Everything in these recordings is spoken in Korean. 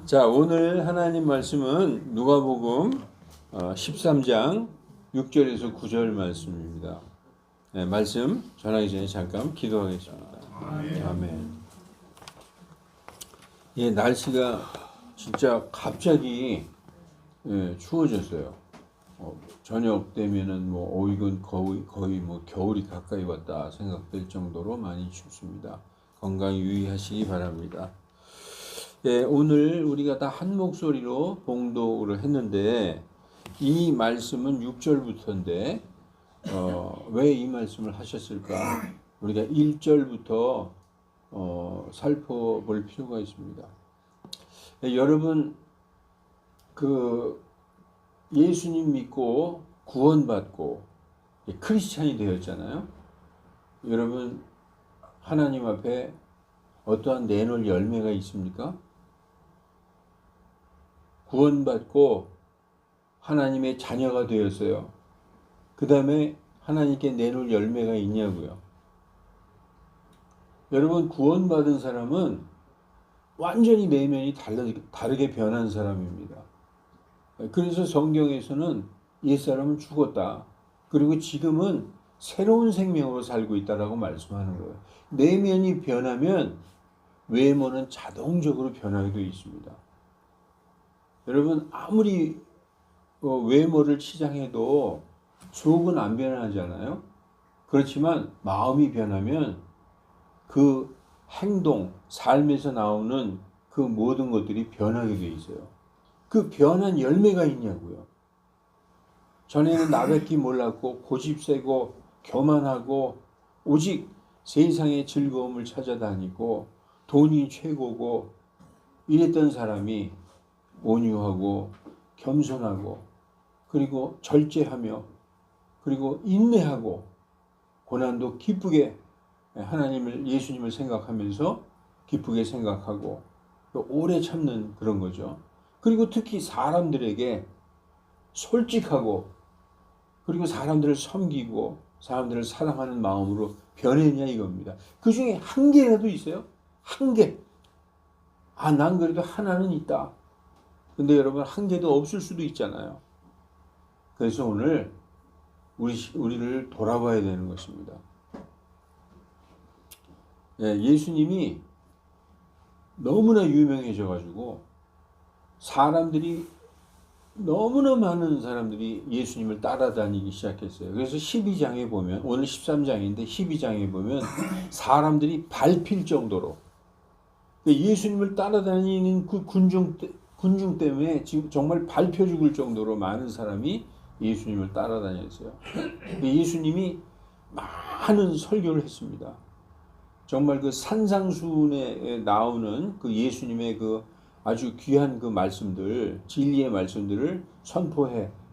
자, 오늘 하나님 말씀은 누가복음 13장 6절에서 9절 말씀입니다. 네, 말씀 전하기 전에 잠깐 기도하겠습니다. 아멘. 예, 날씨가 진짜 갑자기 추워졌어요. 저녁 되면은 이건 거의 겨울이 가까이 왔다 생각될 정도로 많이 춥습니다. 건강 유의하시기 바랍니다. 예, 오늘 우리가 다 한 목소리로 봉독을 했는데 이 말씀은 6절부터인데 왜 이 말씀을 하셨을까? 우리가 1절부터 살펴볼 필요가 있습니다. 예, 여러분 예수님 믿고 구원받고 크리스찬이 되었잖아요. 여러분 하나님 앞에 어떠한 내놓을 열매가 있습니까? 구원받고 하나님의 자녀가 되었어요. 그 다음에 하나님께 내놓을 열매가 있냐고요. 여러분 구원받은 사람은 완전히 내면이 다르게 변한 사람입니다. 그래서 성경에서는 옛사람은 죽었다. 그리고 지금은 새로운 생명으로 살고 있다라고 말씀하는 거예요. 내면이 변하면 외모는 자동적으로 변하게 되어 있습니다. 여러분 아무리 외모를 치장해도 속은 안 변하잖아요. 그렇지만 마음이 변하면 그 행동, 삶에서 나오는 그 모든 것들이 변하게 되어 있어요. 그 변한 열매가 있냐고요. 전에는 나밖에 몰랐고 고집세고 교만하고 오직 세상의 즐거움을 찾아다니고 돈이 최고고 이랬던 사람이 온유하고 겸손하고 그리고 절제하며 그리고 인내하고 고난도 기쁘게 예수님을 생각하면서 기쁘게 생각하고 또 오래 참는 그런 거죠. 그리고 특히 사람들에게 솔직하고 그리고 사람들을 섬기고 사람들을 사랑하는 마음으로 변했냐 이겁니다. 그 중에 한 개라도 있어요? 한 개. 난 그래도 하나는 있다. 근데 여러분 한 개도 없을 수도 있잖아요. 그래서 오늘 우리를 돌아봐야 되는 것입니다. 예수님이 너무나 유명해져가지고 너무나 많은 사람들이 예수님을 따라다니기 시작했어요. 그래서 12장에 보면 오늘 13장인데 12장에 보면 사람들이 밟힐 정도로 예수님을 따라다니는 그 군중 때문에 지금 정말 밟혀 죽을 정도로 많은 사람이 예수님을 따라다녔어요. 예수님이 많은 설교를 했습니다. 정말 그 산상수훈에 나오는 그 예수님의 그 아주 귀한 그 말씀들, 진리의 말씀들을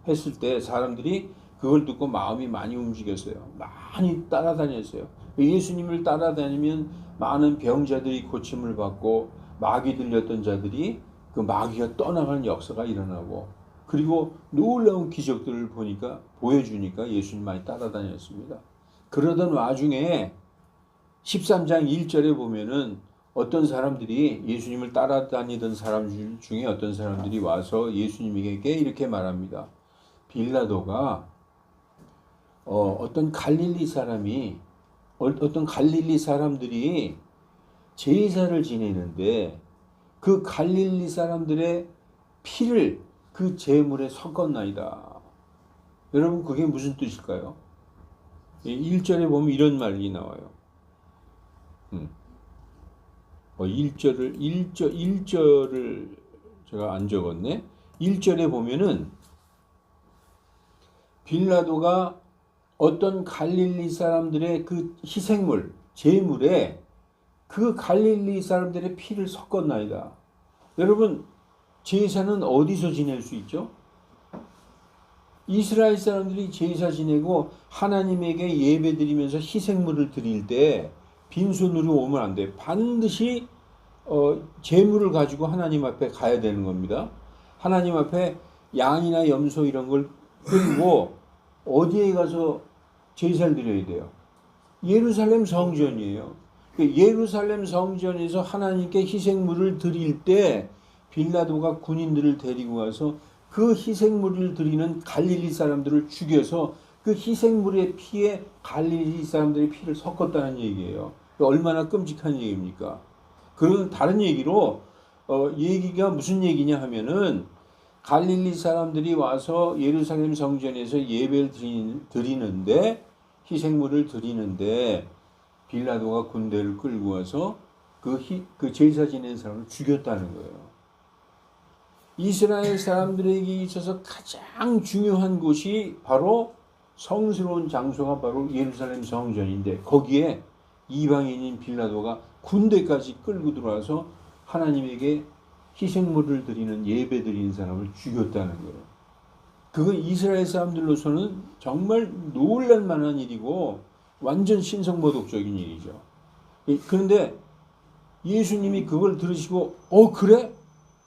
했을 때 사람들이 그걸 듣고 마음이 많이 움직였어요. 많이 따라다녔어요. 예수님을 따라다니면 많은 병자들이 고침을 받고 마귀 들렸던 자들이 그 마귀가 떠나가는 역사가 일어나고 그리고 놀라운 기적들을 보여주니까 예수님 많이 따라다녔습니다. 그러던 와중에 13장 1절에 보면은 어떤 사람들이 예수님을 따라다니던 사람 중에 어떤 사람들이 와서 예수님에게 이렇게 말합니다. 빌라도가 어떤 갈릴리 사람들이 제사를 지내는데 그 갈릴리 사람들의 피를 그 제물에 섞었나이다. 여러분 그게 무슨 뜻일까요? 1절에 보면 이런 말이 나와요. 1절을 제가 안 적었네. 1절에 보면은 빌라도가 어떤 갈릴리 사람들의 그 희생물, 제물에 그 갈릴리 사람들의 피를 섞었나이다. 여러분 제사는 어디서 지낼 수 있죠? 이스라엘 사람들이 제사 지내고 하나님에게 예배드리면서 희생물을 드릴 때 빈손으로 오면 안 돼. 반드시 제물을 가지고 하나님 앞에 가야 되는 겁니다. 하나님 앞에 양이나 염소 이런 걸 드리고 어디에 가서 제사를 드려야 돼요? 예루살렘 성전이에요. 예루살렘 성전에서 하나님께 희생물을 드릴 때 빌라도가 군인들을 데리고 와서 그 희생물을 드리는 갈릴리 사람들을 죽여서 그 희생물의 피에 갈릴리 사람들의 피를 섞었다는 얘기예요. 얼마나 끔찍한 얘기입니까? 그런 다른 얘기로 얘기가 무슨 얘기냐 하면은 갈릴리 사람들이 와서 예루살렘 성전에서 예배를 드리는데 희생물을 드리는데 빌라도가 군대를 끌고 와서 그 제사 지낸 사람을 죽였다는 거예요. 이스라엘 사람들에게 있어서 가장 중요한 곳이 바로 성스러운 장소가 바로 예루살렘 성전인데 거기에 이방인인 빌라도가 군대까지 끌고 들어와서 하나님에게 희생물을 드리는 예배 드리는 사람을 죽였다는 거예요. 그건 이스라엘 사람들로서는 정말 놀랄 만한 일이고 완전 신성모독적인 일이죠. 그런데 예수님이 그걸 들으시고 그래?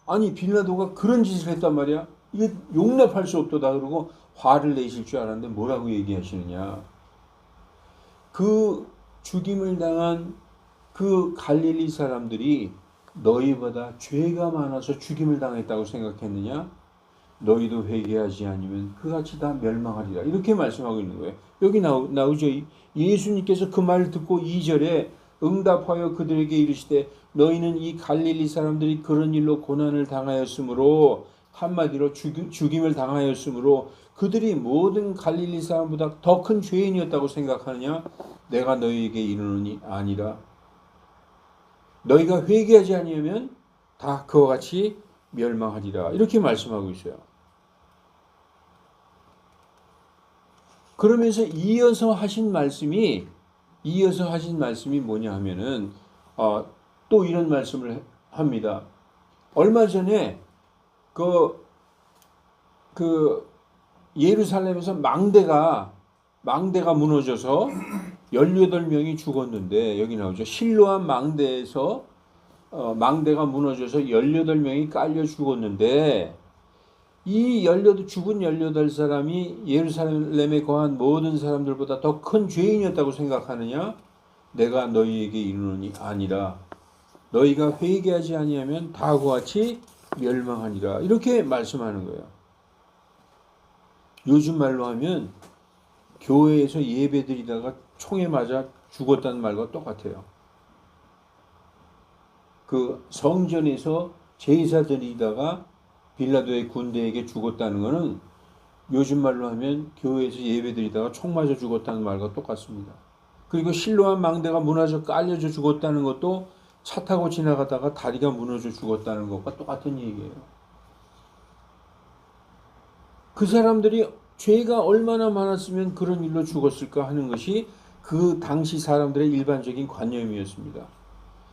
아니 빌라도가 그런 짓을 했단 말이야. 이게 용납할 수 없도다 그러고 화를 내실 줄 알았는데 뭐라고 얘기하시느냐. 그 죽임을 당한 그 갈릴리 사람들이 너희보다 죄가 많아서 죽임을 당했다고 생각했느냐? 너희도 회개하지 않으면 그같이 다 멸망하리라. 이렇게 말씀하고 있는 거예요. 여기 나오죠. 예수님께서 그 말을 듣고 2절에 응답하여 그들에게 이르시되 너희는 이 갈릴리 사람들이 그런 일로 고난을 당하였으므로 한마디로 죽임을 당하였으므로 그들이 모든 갈릴리 사람보다 더 큰 죄인이었다고 생각하느냐? 내가 너희에게 이르노니 아니라 너희가 회개하지 아니하면 다 그와 같이 멸망하리라. 이렇게 말씀하고 있어요. 그러면서 이어서 하신 말씀이 뭐냐 하면은 또 이런 말씀을 합니다. 얼마 전에 그 예루살렘에서 망대가 무너져서 18명이 죽었는데 여기 나오죠. 실로암 망대에서 망대가 무너져서 18명이 깔려 죽었는데 이 죽은 18사람이 예루살렘에 거한 모든 사람들보다 더 큰 죄인이었다고 생각하느냐? 내가 너희에게 이르노니 아니라 너희가 회개하지 아니하면 다 그와 같이 멸망하니라. 이렇게 말씀하는 거예요. 요즘 말로 하면 교회에서 예배드리다가 총에 맞아 죽었다는 말과 똑같아요. 그 성전에서 제사 드리다가 빌라도의 군대에게 죽었다는 것은 요즘 말로 하면 교회에서 예배드리다가 총 맞아 죽었다는 말과 똑같습니다. 그리고 실로암 망대가 무너져 깔려져 죽었다는 것도 차 타고 지나가다가 다리가 무너져 죽었다는 것과 똑같은 얘기예요. 그 사람들이 죄가 얼마나 많았으면 그런 일로 죽었을까 하는 것이 그 당시 사람들의 일반적인 관념이었습니다.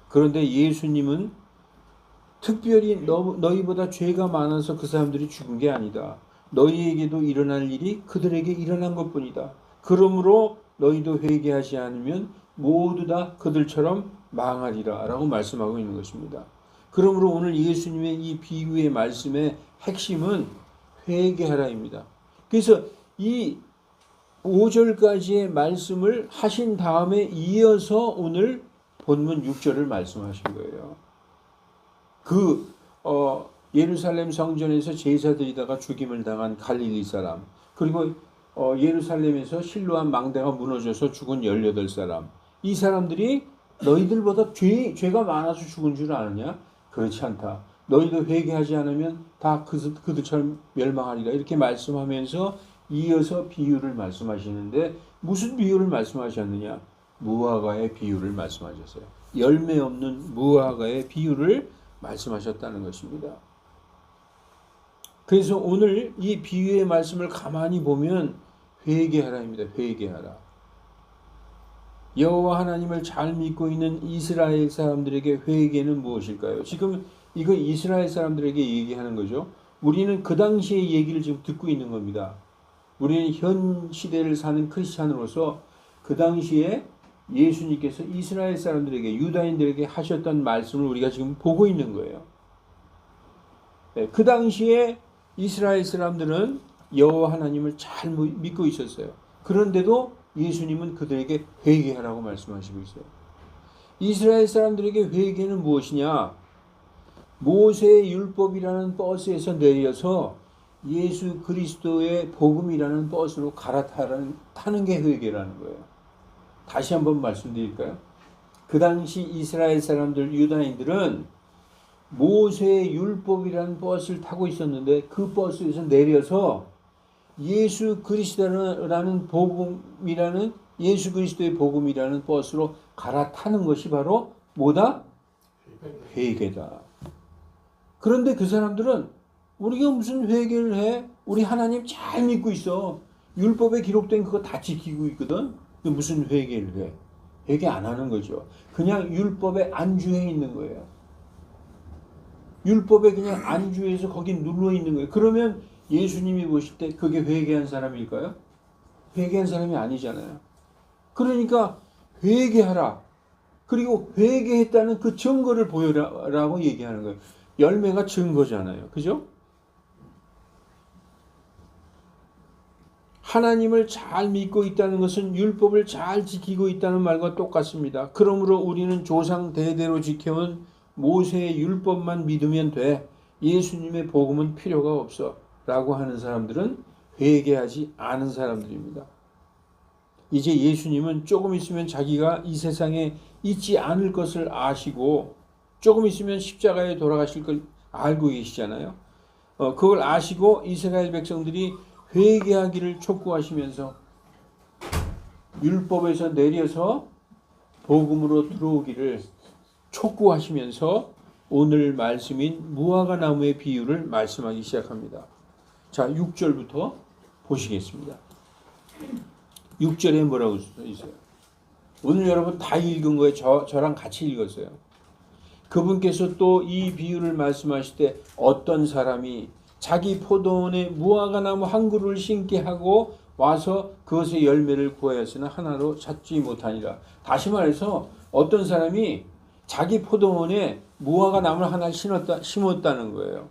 그런데 예수님은 특별히 너희보다 죄가 많아서 그 사람들이 죽은 게 아니다. 너희에게도 일어날 일이 그들에게 일어난 것뿐이다. 그러므로 너희도 회개하지 않으면 모두 다 그들처럼 망하리라 라고 말씀하고 있는 것입니다. 그러므로 오늘 예수님의 이 비유의 말씀의 핵심은 회개하라입니다. 그래서 이 5절까지의 말씀을 하신 다음에 이어서 오늘 본문 6절을 말씀하신 거예요. 예루살렘 성전에서 제사 드리다가 죽임을 당한 갈릴리 사람, 그리고 예루살렘에서 실로암 망대가 무너져서 죽은 18사람, 이 사람들이 너희들보다 죄가 많아서 죽은 줄 아느냐? 그렇지 않다. 너희도 회개하지 않으면 다 그들처럼 멸망하리라. 이렇게 말씀하면서 이어서 비유를 말씀하시는데 무슨 비유를 말씀하셨느냐? 무화과의 비유를 말씀하셨어요. 열매 없는 무화과의 비유를 말씀하셨다는 것입니다. 그래서 오늘 이 비유의 말씀을 가만히 보면 회개하라입니다. 회개하라. 여호와 하나님을 잘 믿고 있는 이스라엘 사람들에게 회개는 무엇일까요? 지금 이거 이스라엘 사람들에게 얘기하는 거죠. 우리는 그 당시의 얘기를 지금 듣고 있는 겁니다. 우리는 현 시대를 사는 크리스찬으로서 그 당시에 예수님께서 이스라엘 사람들에게 유다인들에게 하셨던 말씀을 우리가 지금 보고 있는 거예요. 그 당시에 이스라엘 사람들은 여호와 하나님을 잘 믿고 있었어요. 그런데도 예수님은 그들에게 회개하라고 말씀하시고 있어요. 이스라엘 사람들에게 회개는 무엇이냐? 모세의 율법이라는 버스에서 내려서 예수 그리스도의 복음이라는 버스로 타는 게 회개라는 거예요. 다시 한번 말씀드릴까요? 그 당시 이스라엘 사람들, 유다인들은 모세의 율법이라는 버스를 타고 있었는데 그 버스에서 내려서 예수 그리스도라는 복음이라는 예수 그리스도의 복음이라는 버스로 갈아타는 것이 바로 뭐다? 회개다. 그런데 그 사람들은 우리가 무슨 회개를 해? 우리 하나님 잘 믿고 있어. 율법에 기록된 그거 다 지키고 있거든. 무슨 회개를 해? 회개 안 하는 거죠. 그냥 율법에 안주해 있는 거예요. 율법에 그냥 안주해서 거기 눌러 있는 거예요. 그러면 예수님이 보실 때 그게 회개한 사람일까요? 회개한 사람이 아니잖아요. 그러니까 회개하라. 그리고 회개했다는 그 증거를 보여라라고 얘기하는 거예요. 열매가 증거잖아요. 그죠? 하나님을 잘 믿고 있다는 것은 율법을 잘 지키고 있다는 말과 똑같습니다. 그러므로 우리는 조상 대대로 지켜온 모세의 율법만 믿으면 돼. 예수님의 복음은 필요가 없어. 라고 하는 사람들은 회개하지 않은 사람들입니다. 이제 예수님은 조금 있으면 자기가 이 세상에 있지 않을 것을 아시고 조금 있으면 십자가에 돌아가실 걸 알고 계시잖아요. 그걸 아시고 이스라엘 백성들이 회개하기를 촉구하시면서 율법에서 내려서 복음으로 들어오기를 촉구하시면서 오늘 말씀인 무화과 나무의 비유를 말씀하기 시작합니다. 자, 6절부터 보시겠습니다. 6절에 뭐라고 써 있어요? 오늘 여러분 다 읽은 거예요. 저랑 같이 읽었어요. 그분께서 또 이 비유를 말씀하실 때 어떤 사람이 자기 포도원에 무화과 나무 한 그루를 심게 하고 와서 그것의 열매를 구하였으나 하나도 찾지 못하니라. 다시 말해서 어떤 사람이 자기 포도원에 무화과 나무를 하나 심었다는 거예요.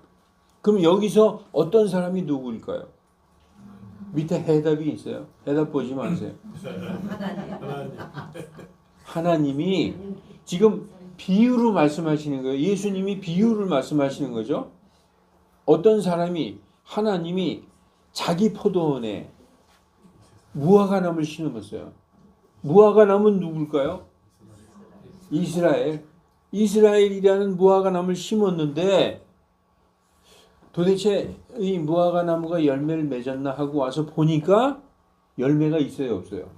그럼 여기서 어떤 사람이 누구일까요? 밑에 해답이 있어요. 해답 보지 마세요. 하나님이 지금 비유로 말씀하시는 거예요. 예수님이 비유를 말씀하시는 거죠. 어떤 사람이 하나님이 자기 포도원에 무화과 나무를 심었어요. 무화과 나무는 누굴까요? 이스라엘. 이스라엘이라는 무화과 나무를 심었는데 도대체 이 무화과 나무가 열매를 맺었나 하고 와서 보니까 열매가 있어요, 없어요?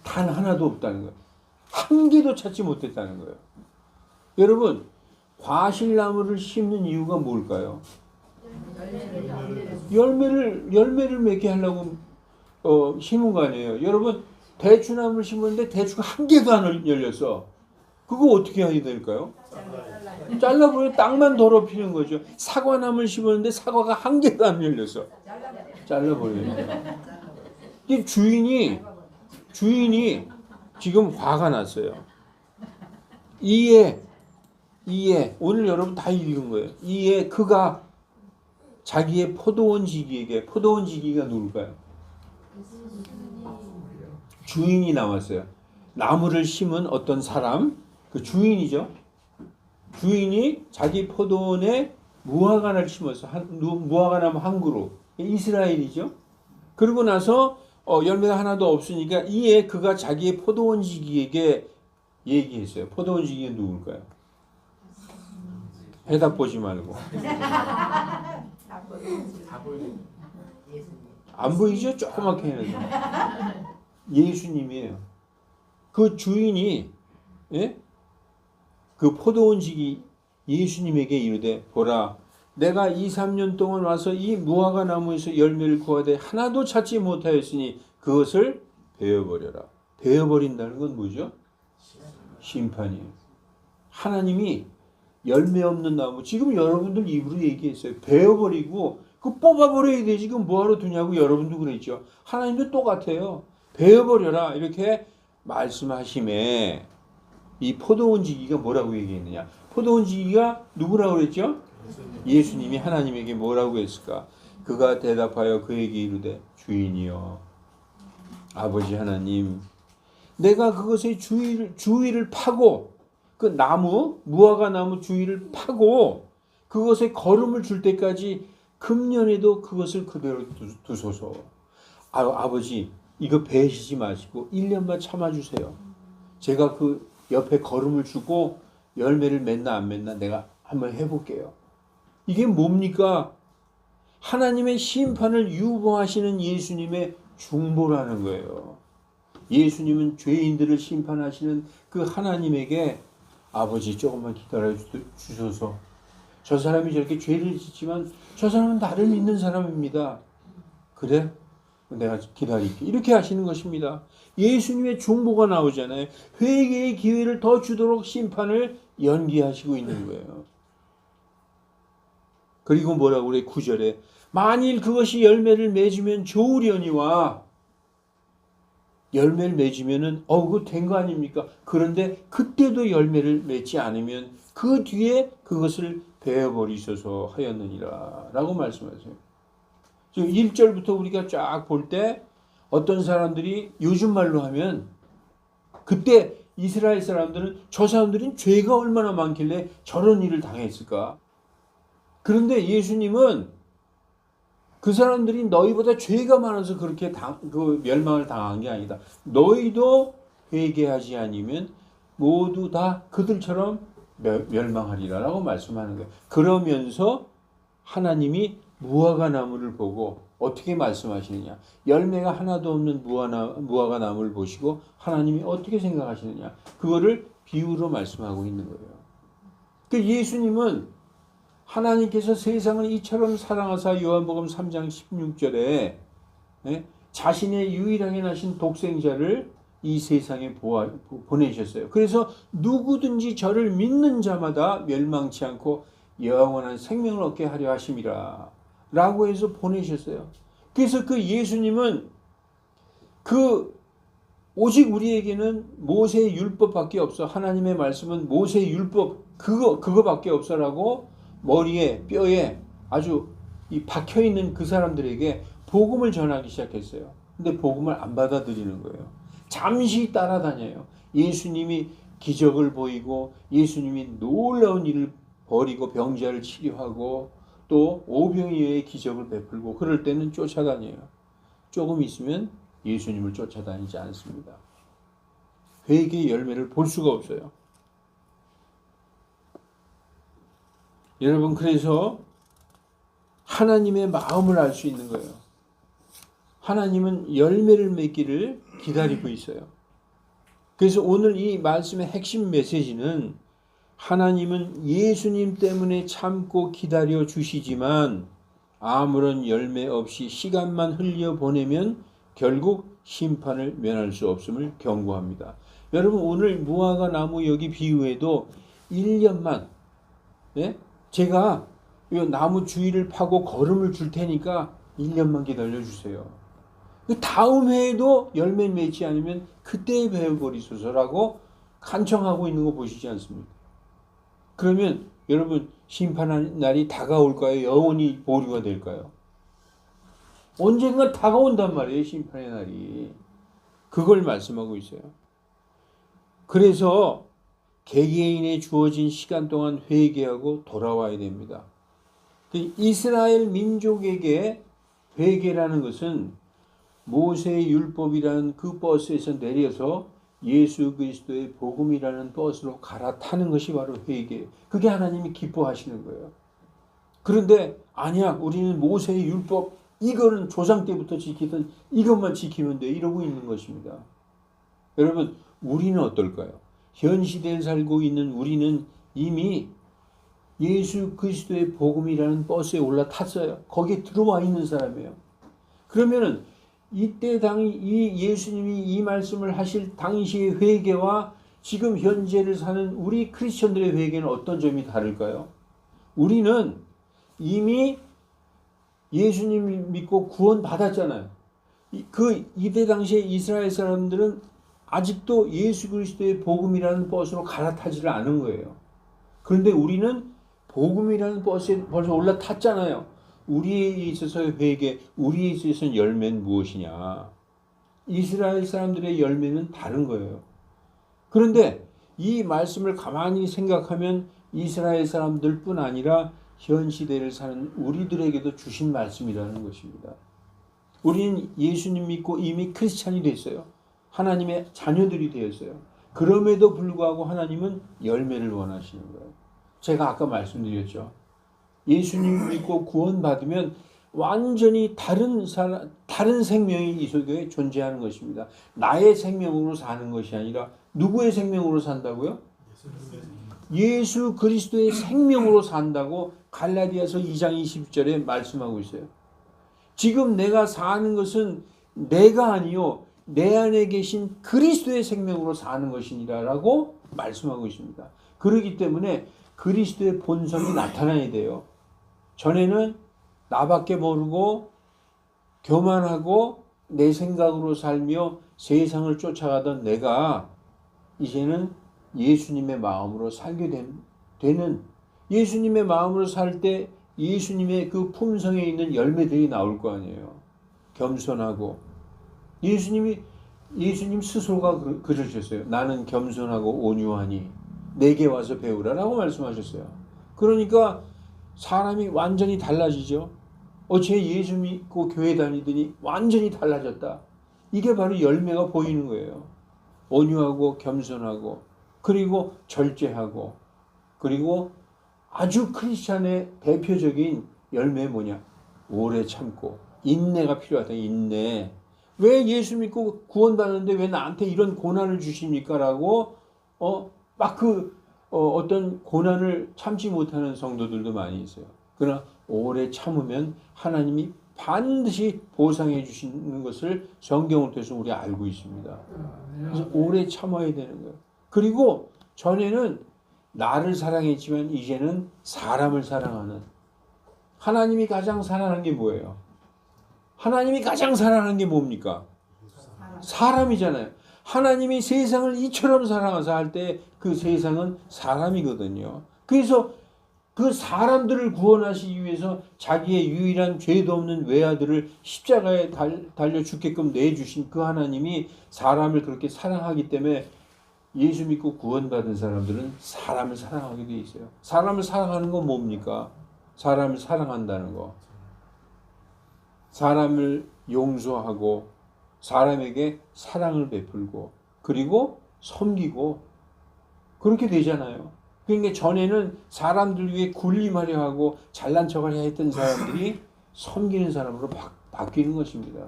단 하나도 없다는 거예요. 한 개도 찾지 못했다는 거예요. 여러분, 과실나무를 심는 이유가 뭘까요? 열매를 맺게 하려고 심은 거 아니에요. 여러분, 대추나무를 심었는데 대추가 한 개도 안 열렸어. 그거 어떻게 해야 될까요? 잘라버려 땅만 더럽히는 거죠. 사과나무를 심었는데 사과가 한 개도 안 열렸어. 잘라버려요. 이 주인이 지금 화가 났어요. 이에 오늘 여러분 다 읽은 거예요. 이에 그가 자기의 포도원지기가 누굴까요? 주인이 나왔어요. 나무를 심은 어떤 사람, 그 주인이죠. 주인이 자기 포도원에 무화과를 심어서 무화과 나무 한 그루, 이스라엘이죠. 그러고 나서 열매가 하나도 없으니까 이에 그가 자기의 포도원지기에게 얘기했어요. 포도원지기가 누굴까요? 해답 보지 말고. 안 보이죠? 조그맣게 해서. 예수님이에요. 그 주인이 그 포도원지기 예수님에게 이르되 보라 내가 2-3년 동안 와서 이 무화과 나무에서 열매를 구하되 하나도 찾지 못하였으니 그것을 베어버려라. 베어버린다는 건 뭐죠? 심판이에요. 하나님이 열매 없는 나무 지금 여러분들 입으로 얘기했어요. 베어버리고 그 뽑아버려야 되지 지금 뭐하러 두냐고 여러분도 그랬죠. 하나님도 똑같아요. 베어버려라 이렇게 말씀하심에 이 포도원지기가 뭐라고 얘기했느냐. 포도원지기가 누구라고 그랬죠? 예수님이 하나님에게 뭐라고 했을까? 그가 대답하여 그에게 이르되 주인이여 아버지 하나님 내가 그것의 주위를 파고 그 나무 무화과 나무 주위를 파고 그것에 걸음을 줄 때까지 금년에도 그것을 그대로 두소서. 아버지 이거 배시지 마시고 1년만 참아주세요. 제가 그 옆에 걸음을 주고 열매를 맺나 안 맺나 내가 한번 해볼게요. 이게 뭡니까? 하나님의 심판을 유보하시는 예수님의 중보라는 거예요. 예수님은 죄인들을 심판하시는 그 하나님에게 아버지 조금만 기다려 주소서. 저 사람이 저렇게 죄를 짓지만 저 사람은 나를 믿는 사람입니다. 그래? 내가 기다릴게. 이렇게 하시는 것입니다. 예수님의 중보가 나오잖아요. 회개의 기회를 더 주도록 심판을 연기하시고 있는 거예요. 그리고 뭐라고 그래? 9절에 만일 그것이 열매를 맺으면 좋으려니와 열매를 맺으면은 그거 된 거 아닙니까? 그런데 그때도 열매를 맺지 않으면 그 뒤에 그것을 베어버리소서 하였느니라 라고 말씀하세요. 지금 1절부터 우리가 쫙 볼 때 어떤 사람들이 요즘 말로 하면 그때 이스라엘 사람들은 저 사람들은 죄가 얼마나 많길래 저런 일을 당했을까? 그런데 예수님은 그 사람들이 너희보다 죄가 많아서 그렇게 그 멸망을 당한 게 아니다. 너희도 회개하지 않으면 모두 다 그들처럼 멸망하리라라고 말씀하는 거예요. 그러면서 하나님이 무화과 나무를 보고 어떻게 말씀하시느냐? 열매가 하나도 없는 무화과 나무를 보시고 하나님이 어떻게 생각하시느냐? 그거를 비유로 말씀하고 있는 거예요. 그러니까 예수님은 하나님께서 세상을 이처럼 사랑하사 요한복음 3장 16절에 자신의 유일하게 나신 독생자를 이 세상에 보내셨어요. 그래서 누구든지 저를 믿는 자마다 멸망치 않고 영원한 생명을 얻게 하려 하심이라 라고 해서 보내셨어요. 그래서 그 예수님은 오직 우리에게는 모세의 율법밖에 없어. 하나님의 말씀은 모세의 율법 그거밖에 없어라고 머리에 뼈에 아주 박혀있는 그 사람들에게 복음을 전하기 시작했어요. 근데 복음을 안 받아들이는 거예요. 잠시 따라다녀요. 예수님이 기적을 보이고 예수님이 놀라운 일을 벌이고 병자를 치료하고 또 오병이어의 기적을 베풀고 그럴 때는 쫓아다녀요. 조금 있으면 예수님을 쫓아다니지 않습니다. 회개의 열매를 볼 수가 없어요. 여러분 그래서 하나님의 마음을 알 수 있는 거예요. 하나님은 열매를 맺기를 기다리고 있어요. 그래서 오늘 이 말씀의 핵심 메시지는 하나님은 예수님 때문에 참고 기다려 주시지만 아무런 열매 없이 시간만 흘려보내면 결국 심판을 면할 수 없음을 경고합니다. 여러분 오늘 무화과 나무 여기 비유에도 1년만 제가 이 나무 주위를 파고 거름을 줄 테니까 1년만 기다려주세요. 다음 해에도 열매 맺지 않으면 그때 베어버리소서라고 간청하고 있는 거 보시지 않습니까? 그러면 여러분 심판하는 날이 다가올까요? 영원히 보류가 될까요? 언젠가 다가온단 말이에요. 심판의 날이. 그걸 말씀하고 있어요. 그래서 개개인에 주어진 시간 동안 회개하고 돌아와야 됩니다. 이스라엘 민족에게 회개라는 것은 모세의 율법이라는 그 버스에서 내려서 예수 그리스도의 복음이라는 버스로 갈아타는 것이 바로 회개. 그게 하나님이 기뻐하시는 거예요. 그런데 아니야, 우리는 모세의 율법 이거는 조상 때부터 지키던 이것만 지키면 돼 이러고 있는 것입니다. 여러분 우리는 어떨까요? 현 시대에 살고 있는 우리는 이미 예수 그리스도의 복음이라는 버스에 올라탔어요. 거기에 들어와 있는 사람이에요. 그러면은 이때 이 예수님이 이 말씀을 하실 당시의 회개와 지금 현재를 사는 우리 크리스천들의 회개는 어떤 점이 다를까요? 우리는 이미 예수님 믿고 구원 받았잖아요. 이때 당시에 이스라엘 사람들은 아직도 예수 그리스도의 복음이라는 버스로 갈아타지를 않은 거예요. 그런데 우리는 복음이라는 버스에 벌써 올라탔잖아요. 우리에 있어서의 회개, 우리에 있어서는 열매는 무엇이냐? 이스라엘 사람들의 열매는 다른 거예요. 그런데 이 말씀을 가만히 생각하면 이스라엘 사람들뿐 아니라 현 시대를 사는 우리들에게도 주신 말씀이라는 것입니다. 우리는 예수님 믿고 이미 크리스찬이 됐어요. 하나님의 자녀들이 되었어요. 그럼에도 불구하고 하나님은 열매를 원하시는 거예요. 제가 아까 말씀드렸죠. 예수님 믿고 구원받으면 완전히 다른 생명이 이 속에 존재하는 것입니다. 나의 생명으로 사는 것이 아니라 누구의 생명으로 산다고요? 예수 그리스도의 생명으로 산다고 갈라디아서 2장 20절에 말씀하고 있어요. 지금 내가 사는 것은 내가 아니요 내 안에 계신 그리스도의 생명으로 사는 것이니라라고 말씀하고 있습니다. 그렇기 때문에 그리스도의 본성이 나타나야 돼요. 전에는 나밖에 모르고 교만하고 내 생각으로 살며 세상을 쫓아가던 내가 이제는 예수님의 마음으로 살게 되는, 예수님의 마음으로 살 때 예수님의 그 품성에 있는 열매들이 나올 거 아니에요. 겸손하고, 예수님 스스로가 그러셨어요. 나는 겸손하고 온유하니 내게 와서 배우라라고 말씀하셨어요. 그러니까 사람이 완전히 달라지죠. 쟤 예수 믿고 교회 다니더니 완전히 달라졌다. 이게 바로 열매가 보이는 거예요. 온유하고 겸손하고, 그리고 절제하고, 그리고 아주 크리스찬의 대표적인 열매 뭐냐? 오래 참고 인내가 필요하다. 인내. 왜 예수 믿고 구원받는데 왜 나한테 이런 고난을 주십니까? 라고 어떤 고난을 참지 못하는 성도들도 많이 있어요. 그러나 오래 참으면 하나님이 반드시 보상해 주시는 것을 성경을 통해서 우리가 알고 있습니다. 그래서 오래 참아야 되는 거예요. 그리고 전에는 나를 사랑했지만 이제는 사람을 사랑하는, 하나님이 가장 사랑하는 게 뭐예요? 하나님이 가장 사랑하는 게 뭡니까? 사람이잖아요. 하나님이 세상을 이처럼 사랑하사 할 때 그 세상은 사람이거든요. 그래서 그 사람들을 구원하시기 위해서 자기의 유일한 죄도 없는 외아들을 십자가에 달려 죽게끔 내주신 그 하나님이 사람을 그렇게 사랑하기 때문에 예수 믿고 구원받은 사람들은 사람을 사랑하게 돼 있어요. 사람을 사랑하는 건 뭡니까? 사람을 사랑한다는 거. 사람을 용서하고 사람에게 사랑을 베풀고 그리고 섬기고 그렇게 되잖아요. 그러니까 전에는 사람들 위해 군림하려 하고 잘난 척하려 했던 사람들이 섬기는 사람으로 바뀌는 것입니다.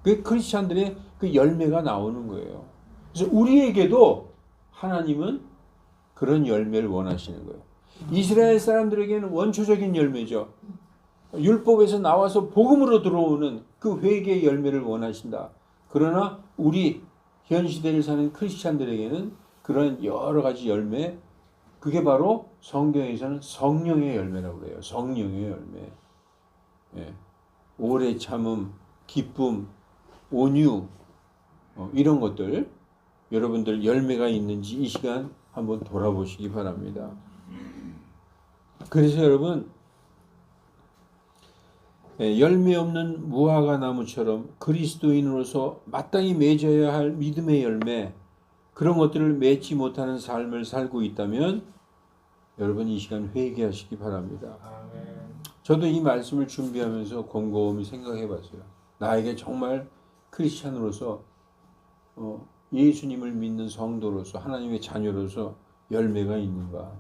그 크리스찬들의 그 열매가 나오는 거예요. 그래서 우리에게도 하나님은 그런 열매를 원하시는 거예요. 이스라엘 사람들에게는 원초적인 열매죠. 율법에서 나와서 복음으로 들어오는 그 회개의 열매를 원하신다. 그러나 우리 현 시대를 사는 크리스찬들에게는 그런 여러 가지 열매, 그게 바로 성경에서는 성령의 열매라고 그래요. 성령의 열매. 예. 오래 참음, 기쁨, 온유, 이런 것들 여러분들 열매가 있는지 이 시간 한번 돌아보시기 바랍니다. 그래서 여러분 열매 없는 무화과 나무처럼 그리스도인으로서 마땅히 맺어야 할 믿음의 열매, 그런 것들을 맺지 못하는 삶을 살고 있다면 여러분 이 시간 회개하시기 바랍니다. 저도 이 말씀을 준비하면서 곰곰이 생각해 봤어요. 나에게 정말 크리스찬으로서 예수님을 믿는 성도로서 하나님의 자녀로서 열매가 있는가?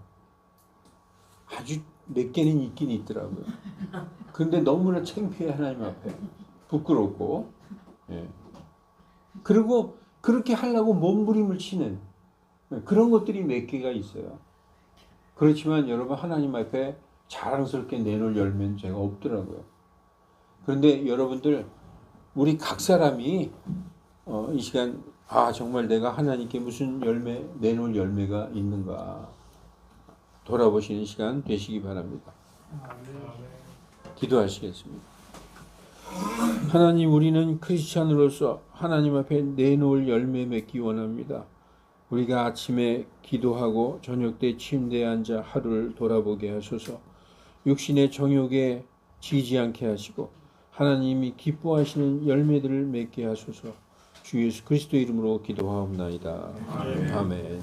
아주 몇 개는 있긴 있더라고요. 그런데 너무나 창피해 하나님 앞에. 부끄럽고. 예. 그리고 그렇게 하려고 몸부림을 치는 그런 것들이 몇 개가 있어요. 그렇지만 여러분 하나님 앞에 자랑스럽게 내놓을 열매는 제가 없더라고요. 그런데 여러분들 우리 각 사람이 이 시간 정말 내가 하나님께 무슨 열매 내놓을 열매가 있는가 돌아보시는 시간 되시기 바랍니다. 기도하시겠습니다. 하나님, 우리는 크리스찬으로서 하나님 앞에 내놓을 열매 맺기 원합니다. 우리가 아침에 기도하고 저녁 때 침대에 앉아 하루를 돌아보게 하소서. 육신의 정욕에 지지 않게 하시고 하나님이 기뻐하시는 열매들을 맺게 하소서. 주 예수 그리스도 이름으로 기도하옵나이다. 아멘.